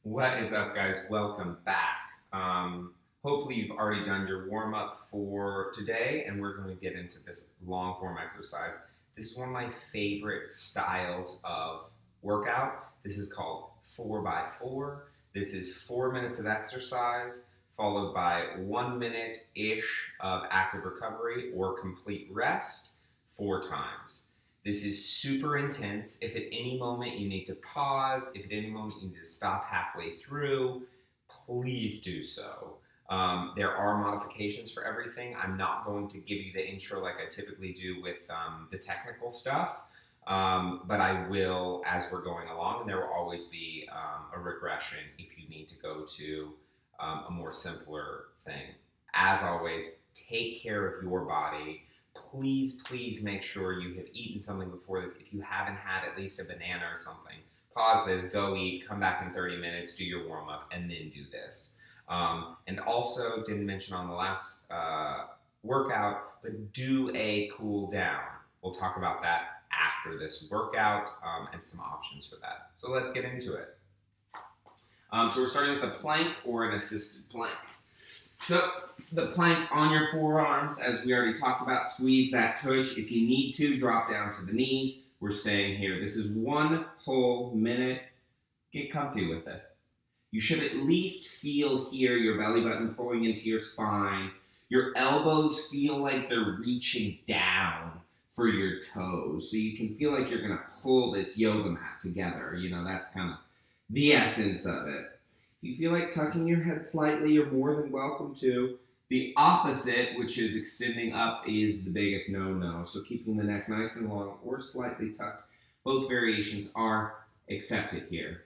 What is up, guys? Welcome back. Hopefully, you've already done your warm up for today, and we're going to get into this long form exercise. This is one of my favorite styles of workout. This is called 4x4. This is 4 minutes of exercise, followed by 1 minute ish of active recovery or complete rest 4 times. This is super intense. If at any moment you need to pause, if at any moment you need to stop halfway through, please do so. There are modifications for everything. I'm not going to give you the intro like I typically do with the technical stuff, but I will as we're going along, and there will always be a regression if you need to go to a more simpler thing. As always, take care of your body. Please make sure you have eaten something before this. If you haven't had at least a banana or something, pause this, go eat, come back in 30 minutes, do your warm up, and then do this. And also, didn't mention on the last workout, but do a cool down. We'll talk about that after this workout and some options for that. So let's get into it. So we're starting with a plank or an assisted plank. So the plank on your forearms, as we already talked about, squeeze that tush. If you need to, drop down to the knees. We're staying here. This is 1 whole minute. Get comfy with it. You should at least feel here your belly button pulling into your spine. Your elbows feel like they're reaching down for your toes. So you can feel like you're going to pull this yoga mat together. You know, that's kind of the essence of it. If you feel like tucking your head slightly, you're more than welcome to. The opposite, which is extending up, is the biggest no-no. So keeping the neck nice and long or slightly tucked, both variations are accepted here.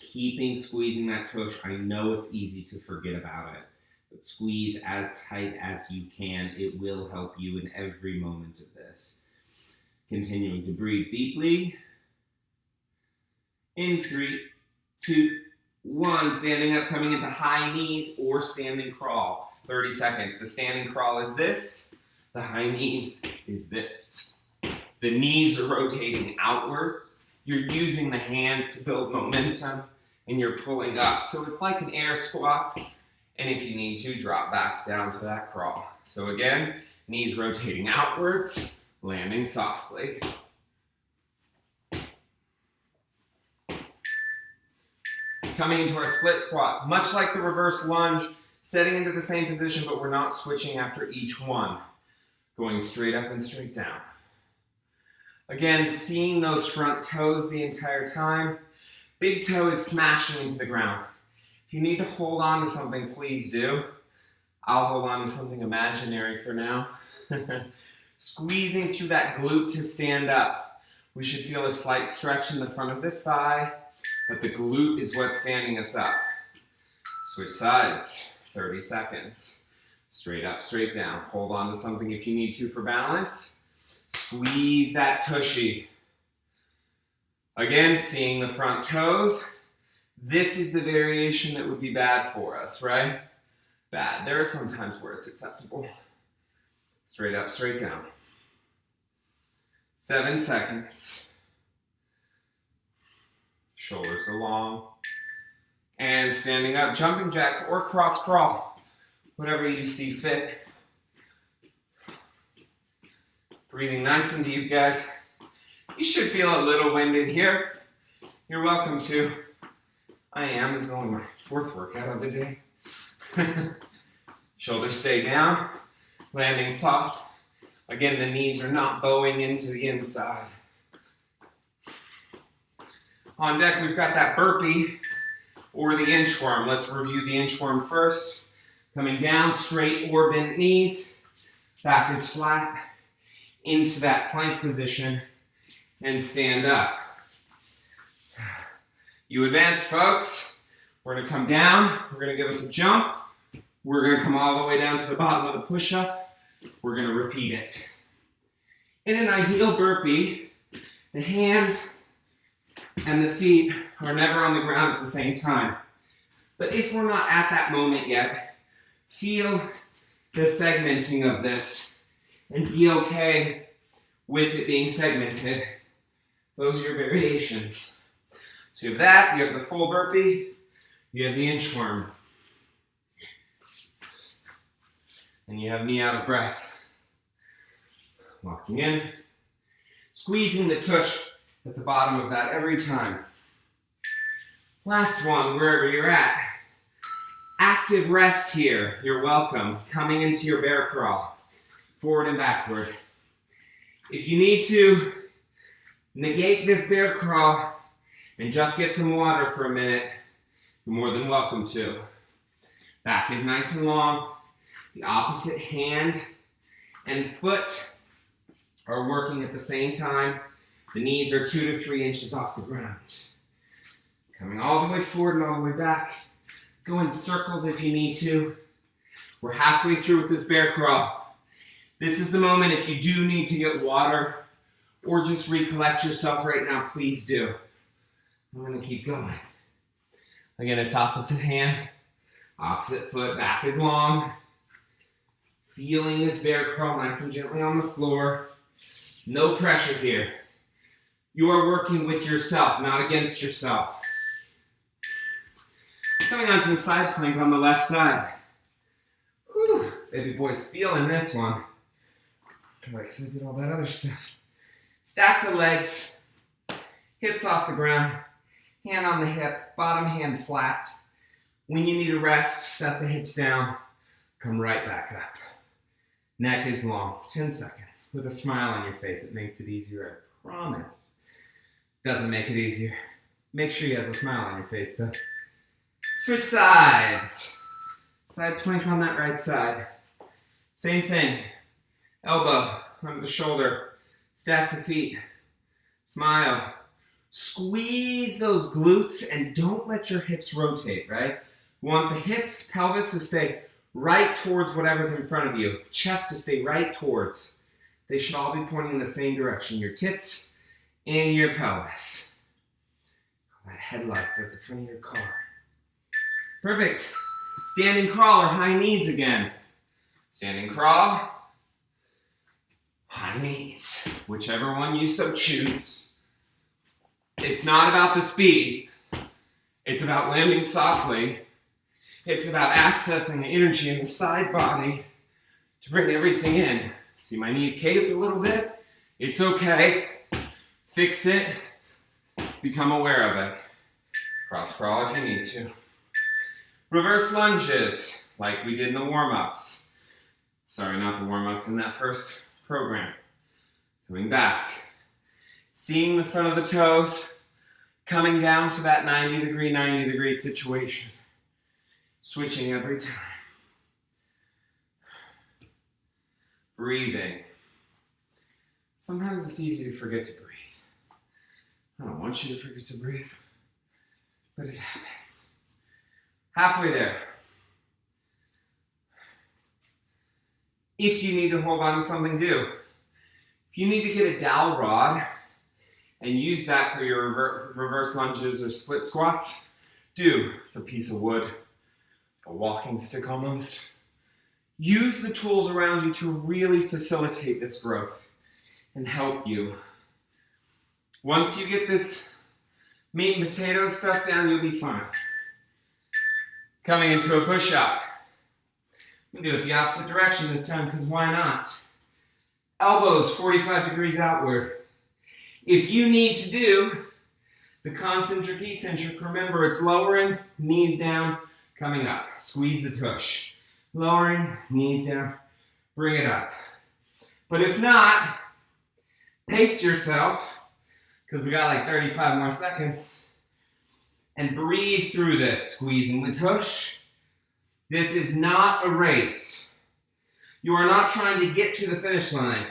Keeping squeezing that tush. I know it's easy to forget about it, but squeeze as tight as you can. It will help you in every moment of this. Continuing to breathe deeply. In 3, 2, 1, standing up, coming into high knees or standing crawl. 30 seconds. The standing crawl is this. The high knees is this. The knees are rotating outwards. You're using the hands to build momentum, and you're pulling up. So it's like an air squat, and if you need to, drop back down to that crawl. So again, knees rotating outwards, landing softly. Coming into our split squat, much like the reverse lunge, setting into the same position, but we're not switching after each one. Going straight up and straight down. Again, seeing those front toes the entire time. Big toe is smashing into the ground. If you need to hold on to something, please do. I'll hold on to something imaginary for now. Squeezing through that glute to stand up. We should feel a slight stretch in the front of this thigh, but the glute is what's standing us up. Switch sides, 30 seconds. Straight up, straight down. Hold on to something if you need to for balance. Squeeze that tushy. Again, seeing the front toes. This is the variation that would be bad for us, right? Bad. There are some times where it's acceptable. Straight up, straight down. 7 seconds. Shoulders are long. And standing up, jumping jacks or cross crawl. Whatever you see fit. Breathing nice and deep, guys. You should feel a little winded here. You're welcome to. I am. This is only my 4th workout of the day. Shoulders stay down. Landing soft. Again, the knees are not bowing into the inside. On deck, we've got that burpee or the inchworm. Let's review the inchworm first. Coming down, straight or bent knees. Back is flat. Into that plank position and stand up. You advance, folks. We're going to come down. We're going to give us a jump. We're going to come all the way down to the bottom of the push-up. We're going to repeat it. In an ideal burpee, the hands and the feet are never on the ground at the same time. But if we're not at that moment yet, feel the segmenting of this and be okay with it being segmented. Those are your variations. So you have that, you have the full burpee, you have the inchworm. And you have knee out of breath. Walking in, squeezing the tush at the bottom of that every time. Last one, wherever you're at. Active rest here, you're welcome. Coming into your bear crawl, forward and backward. If you need to negate this bear crawl and just get some water for a minute, you're more than welcome to. Back is nice and long. The opposite hand and foot are working at the same time. The knees are 2 to 3 inches off the ground. Coming all the way forward and all the way back. Go in circles if you need to. We're halfway through with this bear crawl. This is the moment if you do need to get water or just recollect yourself right now, please do. I'm going to keep going. Again, it's opposite hand, opposite foot, back is long. Feeling this bear crawl nice and gently on the floor. No pressure here. You are working with yourself, not against yourself. Coming onto a side plank on the left side. Whew, baby boy's feeling this one. Because I did all that other stuff. Stack the legs, hips off the ground, hand on the hip, bottom hand flat. When you need a rest, set the hips down, come right back up. Neck is long, 10 seconds. With a smile on your face, it makes it easier, I promise. Doesn't make it easier. Make sure you have a smile on your face though. Switch sides. Side plank on that right side. Same thing. Elbow under the shoulder. Stack the feet. Smile. Squeeze those glutes and don't let your hips rotate, right? You want the hips, pelvis to stay right towards whatever's in front of you. Chest to stay right towards. They should all be pointing in the same direction. Your tits and your pelvis. That headlights at the front of your car. Perfect. Standing crawl or high knees again. Standing crawl. High knees. Whichever one you so choose. It's not about the speed. It's about landing softly. It's about accessing the energy in the side body to bring everything in. See my knees caved a little bit? It's okay. Fix it. Become aware of it. Cross crawl if you need to. Reverse lunges, like we did in the warm-ups. Sorry, not the warm-ups in that first program. Coming back. Seeing the front of the toes. Coming down to that 90 degree situation. Switching every time. Breathing. Sometimes it's easy to forget to breathe. I don't want you to forget to breathe, but it happens. Halfway there. If you need to hold on to something, do. If you need to get a dowel rod and use that for your reverse lunges or split squats, do. It's a piece of wood, a walking stick almost. Use the tools around you to really facilitate this growth and help you. Once you get this meat and potato stuff down, you'll be fine. Coming into a push-up. We can do it the opposite direction this time, because why not? Elbows 45 degrees outward. If you need to do the concentric eccentric, remember it's lowering, knees down, coming up. Squeeze the tush. Lowering, knees down, bring it up. But if not, pace yourself, because we got like 35 more seconds, and breathe through this, squeezing the tush. This is not a race. You are not trying to get to the finish line.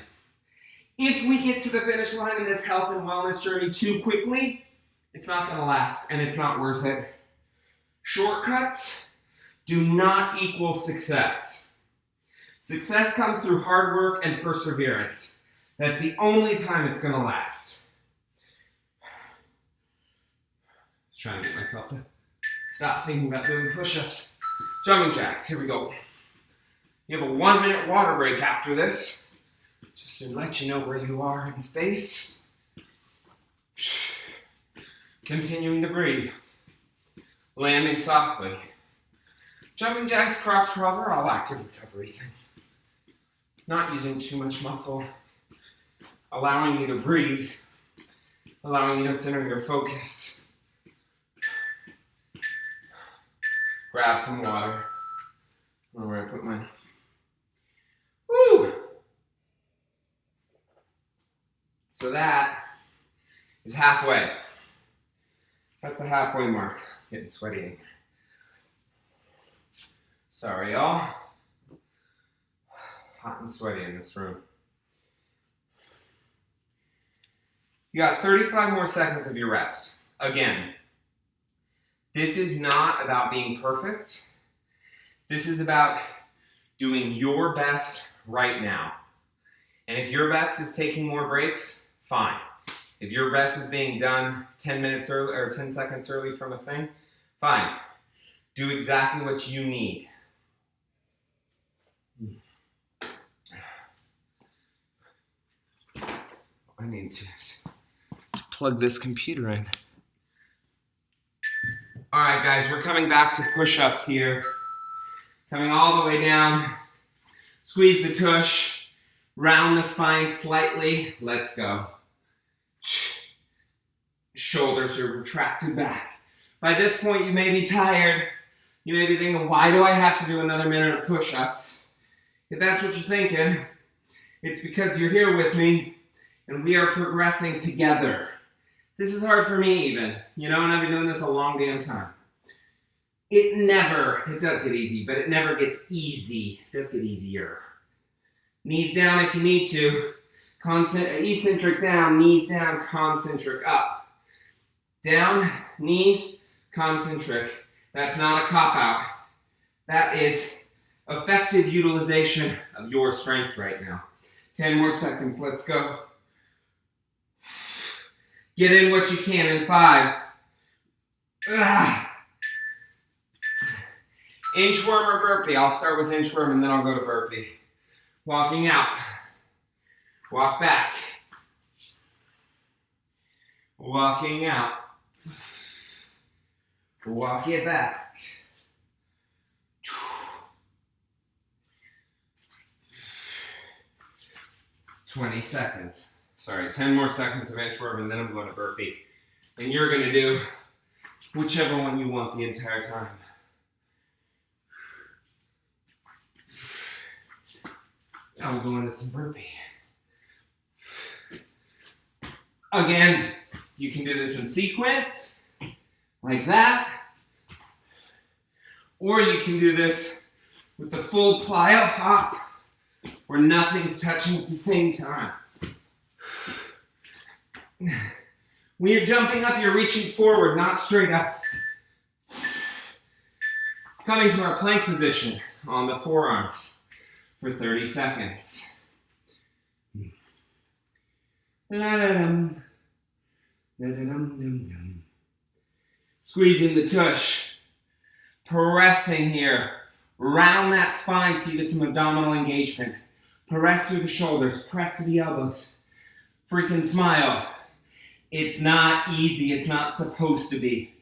If we get to the finish line in this health and wellness journey too quickly, it's not going to last, and it's not worth it. Shortcuts do not equal success. Success comes through hard work and perseverance. That's the only time it's going to last. Just trying to get myself to stop thinking about doing push-ups. Jumping jacks, here we go. You have a 1-minute water break after this, just to let you know where you are in space. Continuing to breathe. Landing softly. Jumping jacks, cross crawler, all active recovery things. Not using too much muscle. Allowing you to breathe. Allowing you to center your focus. Grab some water. I don't know where I put mine. Woo! So that is halfway. That's the halfway mark. Getting sweaty in here. Sorry, y'all. Hot and sweaty in this room. You got 35 more seconds of your rest. Again, this is not about being perfect. This is about doing your best right now. And if your best is taking more breaks, fine. If your best is being done 10 minutes early or 10 seconds early from a thing, fine. Do exactly what you need. I need to plug this computer in. All right, guys, we're coming back to push-ups here. Coming all the way down. Squeeze the tush. Round the spine slightly. Let's go. Shoulders are retracted back. By this point, you may be tired. You may be thinking, why do I have to do another minute of push-ups? If that's what you're thinking, it's because you're here with me and we are progressing together. This is hard for me even, and I've been doing this a long damn time. It does get easy, but it never gets easy. It does get easier. Knees down if you need to. Eccentric down, knees down, concentric up. Down, knees, concentric. That's not a cop-out. That is effective utilization of your strength right now. 10 more seconds, let's go. Get in what you can in 5. Inchworm or burpee? I'll start with inchworm and then I'll go to burpee. Walking out. Walk back. Walking out. Walk it back. 20 seconds. Sorry, 10 more seconds of inchworm and then I'm going to burpee. And you're going to do whichever one you want the entire time. Now we'll go into some burpee. Again, you can do this in sequence, like that. Or you can do this with the full plyo hop, where nothing's touching at the same time. When you're jumping up, you're reaching forward, not straight up. Coming to our plank position on the forearms for 30 seconds. Squeezing the tush. Pressing here. Round that spine so you get some abdominal engagement. Press through the shoulders. Press to the elbows. Freaking smile. It's not easy. It's not supposed to be.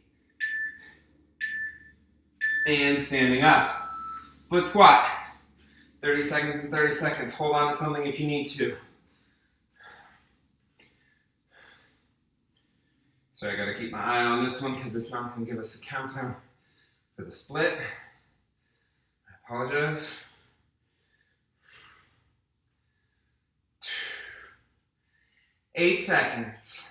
And standing up. Split squat. 30 seconds and 30 seconds. Hold on to something if you need to. So I gotta keep my eye on this one because it's not gonna give us a countdown for the split. I apologize. 8 seconds.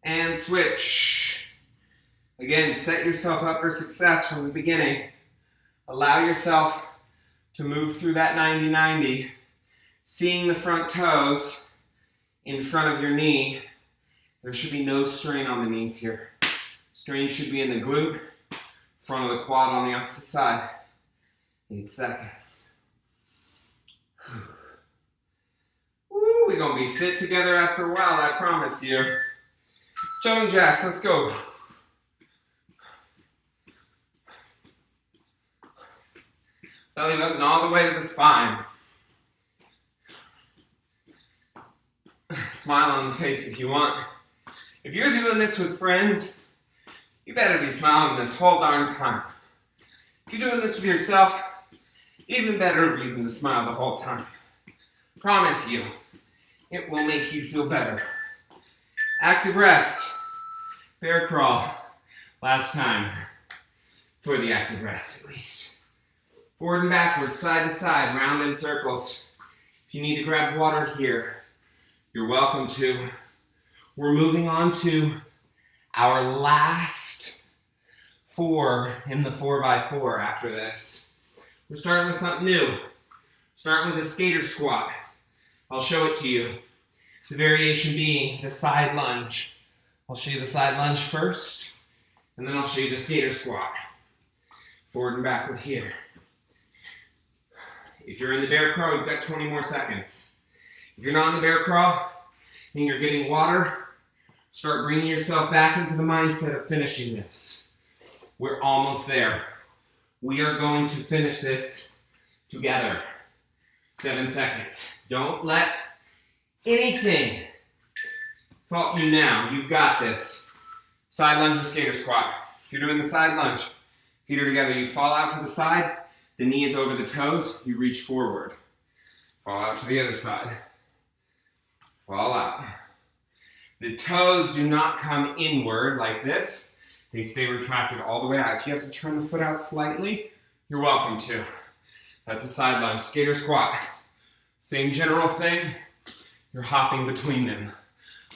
And switch. Again, set yourself up for success from the beginning. Allow yourself to move through that 90-90, seeing the front toes in front of your knee. There should be no strain on the knees here. Strain should be in the glute, front of the quad on the opposite side. 8 seconds. Woo, we're gonna be fit together after a while, I promise you. Jumping jacks, let's go. Belly button all the way to the spine. Smile on the face if you want. If you're doing this with friends, you better be smiling this whole darn time. If you're doing this with yourself, even better reason to smile the whole time. Promise you, it will make you feel better. Active rest. Bear crawl. Last time. For the active rest, at least. Forward and backward, side to side, round in circles. If you need to grab water here, you're welcome to. We're moving on to our last 4 in the 4x4 after this. We're starting with something new. Starting with a skater squat. I'll show it to you. The variation being the side lunge. I'll show you the side lunge first, and then I'll show you the skater squat. Forward and backward here. If you're in the bear crawl, you've got 20 more seconds. If you're not in the bear crawl and you're getting water, start bringing yourself back into the mindset of finishing this. We're almost there. We are going to finish this together. 7 seconds. Don't let anything fault you now. You've got this. Side lunge or skater squat. If you're doing the side lunge, feet are together. You fall out to the side. The knee is over the toes. You reach forward. Fall out to the other side. Fall out. The toes do not come inward like this. They stay retracted all the way out. If you have to turn the foot out slightly, you're welcome to. That's a side lunge. Skater squat. Same general thing. You're hopping between them.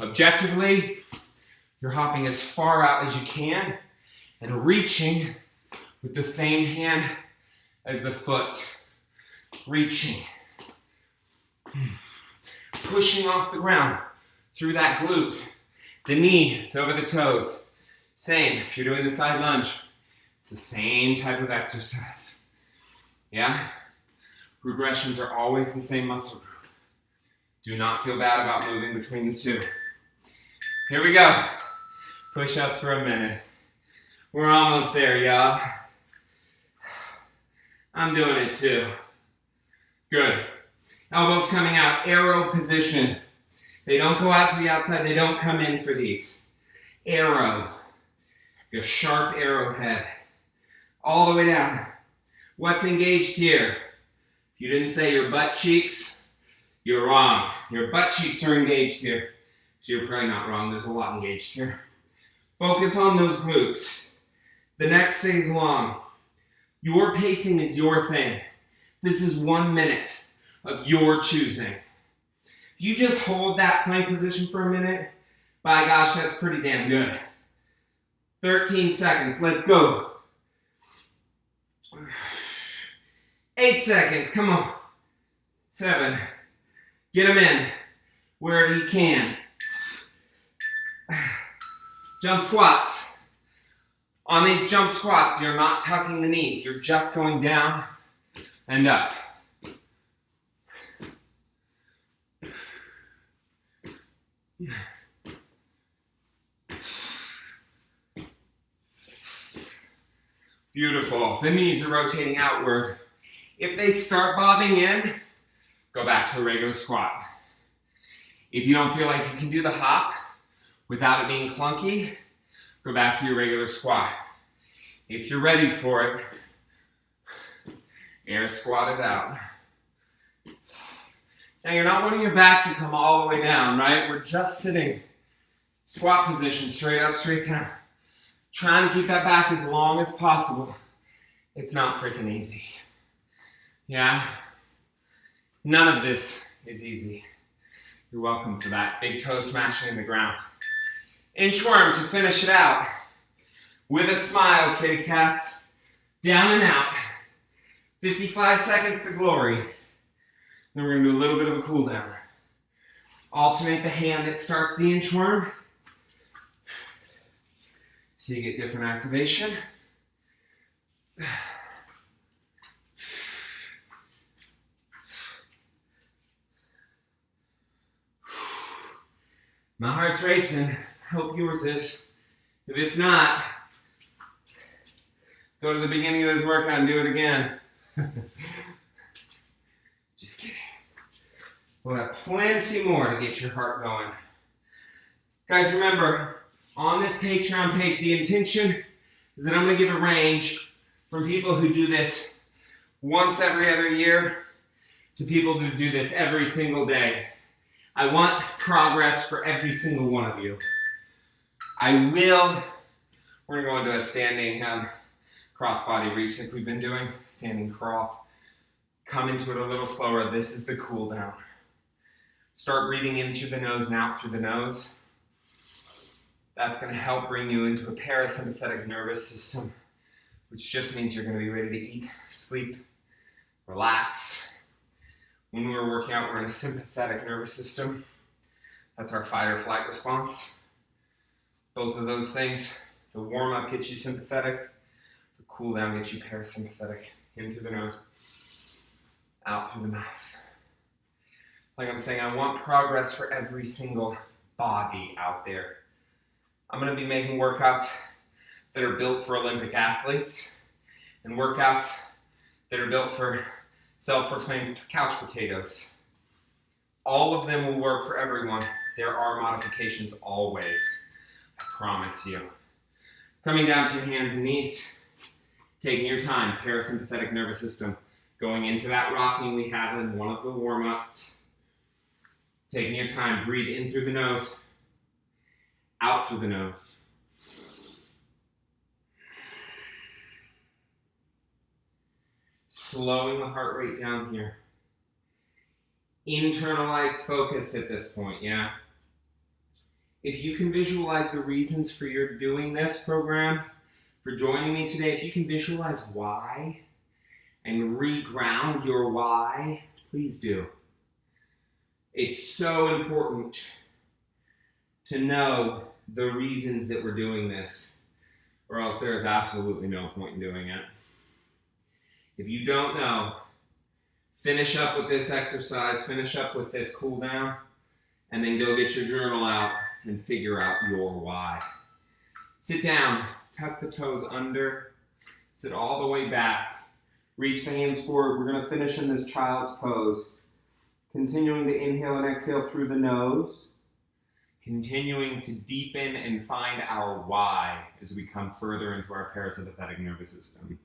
Objectively, you're hopping as far out as you can and reaching with the same hand as the foot. Reaching. Pushing off the ground through that glute. The knee is over the toes. Same, if you're doing the side lunge, it's the same type of exercise. Yeah? Regressions are always the same muscle group. Do not feel bad about moving between the two. Here we go. Push-ups for a minute. We're almost there, y'all. I'm doing it too. Good. Elbows coming out, arrow position. They don't go out to the outside, they don't come in for these. Arrow. A sharp arrowhead. All the way down. What's engaged here? If you didn't say your butt cheeks, you're wrong. Your butt cheeks are engaged here. So you're probably not wrong, there's a lot engaged here. Focus on those glutes. The next stays long. Your pacing is your thing. This is 1 minute of your choosing. If you just hold that plank position for a minute, by gosh, that's pretty damn good. 13 seconds, let's go. 8 seconds, come on. 7, get them in wherever you can. Jump squats. On these jump squats, you're not tucking the knees, you're just going down and up. Beautiful. The knees are rotating outward. If they start bobbing in, go back to a regular squat. If you don't feel like you can do the hop without it being clunky, go back to your regular squat. If you're ready for it, air squat it out. Now you're not wanting your back to come all the way down, right? We're just sitting squat position, straight up, straight down. Trying to keep that back as long as possible. It's not freaking easy. Yeah? None of this is easy. You're welcome for that. Big toe smashing in the ground. Inchworm to finish it out. With a smile, kitty cats. Down and out. 55 seconds to glory. Then we're going to do a little bit of a cool down. Alternate the hand that starts the inchworm. So you get different activation. My heart's racing. Hope yours is. If it's not, go to the beginning of this workout and do it again. Just kidding. We'll have plenty more to get your heart going. Guys, remember, on this Patreon page, the intention is that I'm going to give a range from people who do this once every other year to people who do this every single day. I want progress for every single one of you. We're going to go into a standing cross-body reach like we've been doing, standing crawl. Come into it a little slower. This is the cool down. Start breathing in through the nose and out through the nose. That's going to help bring you into a parasympathetic nervous system, which just means you're going to be ready to eat, sleep, relax. When we're working out, we're in a sympathetic nervous system. That's our fight or flight response. Both of those things, the warm-up gets you sympathetic, the cool down gets you parasympathetic. In through the nose, out through the mouth. Like I'm saying, I want progress for every single body out there. I'm going to be making workouts that are built for Olympic athletes and workouts that are built for self-proclaimed couch potatoes. All of them will work for everyone. There are modifications always, I promise you. Coming down to your hands and knees, taking your time, parasympathetic nervous system. Going into that rocking we have in one of the warm-ups. Taking your time, breathe in through the nose, out through the nose. Slowing the heart rate down here. Internalized focus at this point, yeah? If you can visualize the reasons for your doing this program, for joining me today, if you can visualize why and reground your why, please do. It's so important to know the reasons that we're doing this, or else there is absolutely no point in doing it. If you don't know, finish up with this exercise, finish up with this cool down, and then go get your journal out and figure out your why. Sit down, tuck the toes under, sit all the way back, reach the hands forward. We're going to finish in this child's pose. Continuing to inhale and exhale through the nose. Continuing to deepen and find our why as we come further into our parasympathetic nervous system.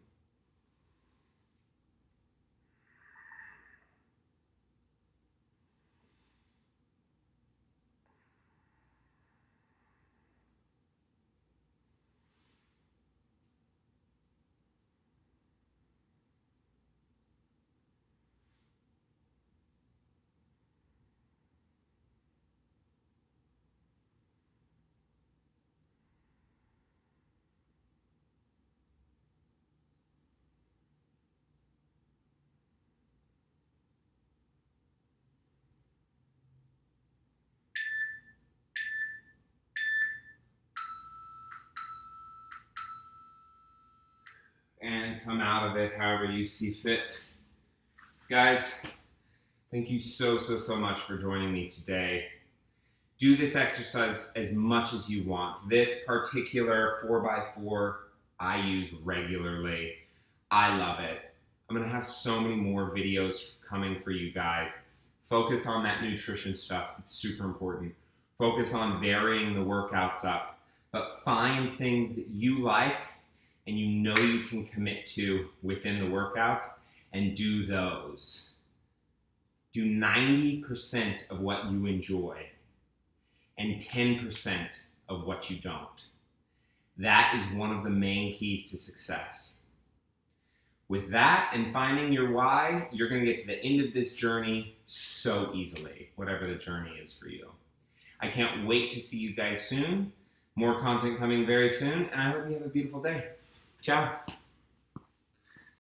And come out of it however you see fit. Guys, thank you so much for joining me today. Do this exercise as much as you want. This particular 4x4 I use regularly. I love it. I'm gonna have so many more videos coming for you guys. Focus on that nutrition stuff, it's super important. Focus on varying the workouts up, but find things that you like and you know you can commit to within the workouts and do those. Do 90% of what you enjoy and 10% of what you don't. That is one of the main keys to success. With that and finding your why, you're going to get to the end of this journey so easily, whatever the journey is for you. I can't wait to see you guys soon. More content coming very soon, and I hope you have a beautiful day. Ciao.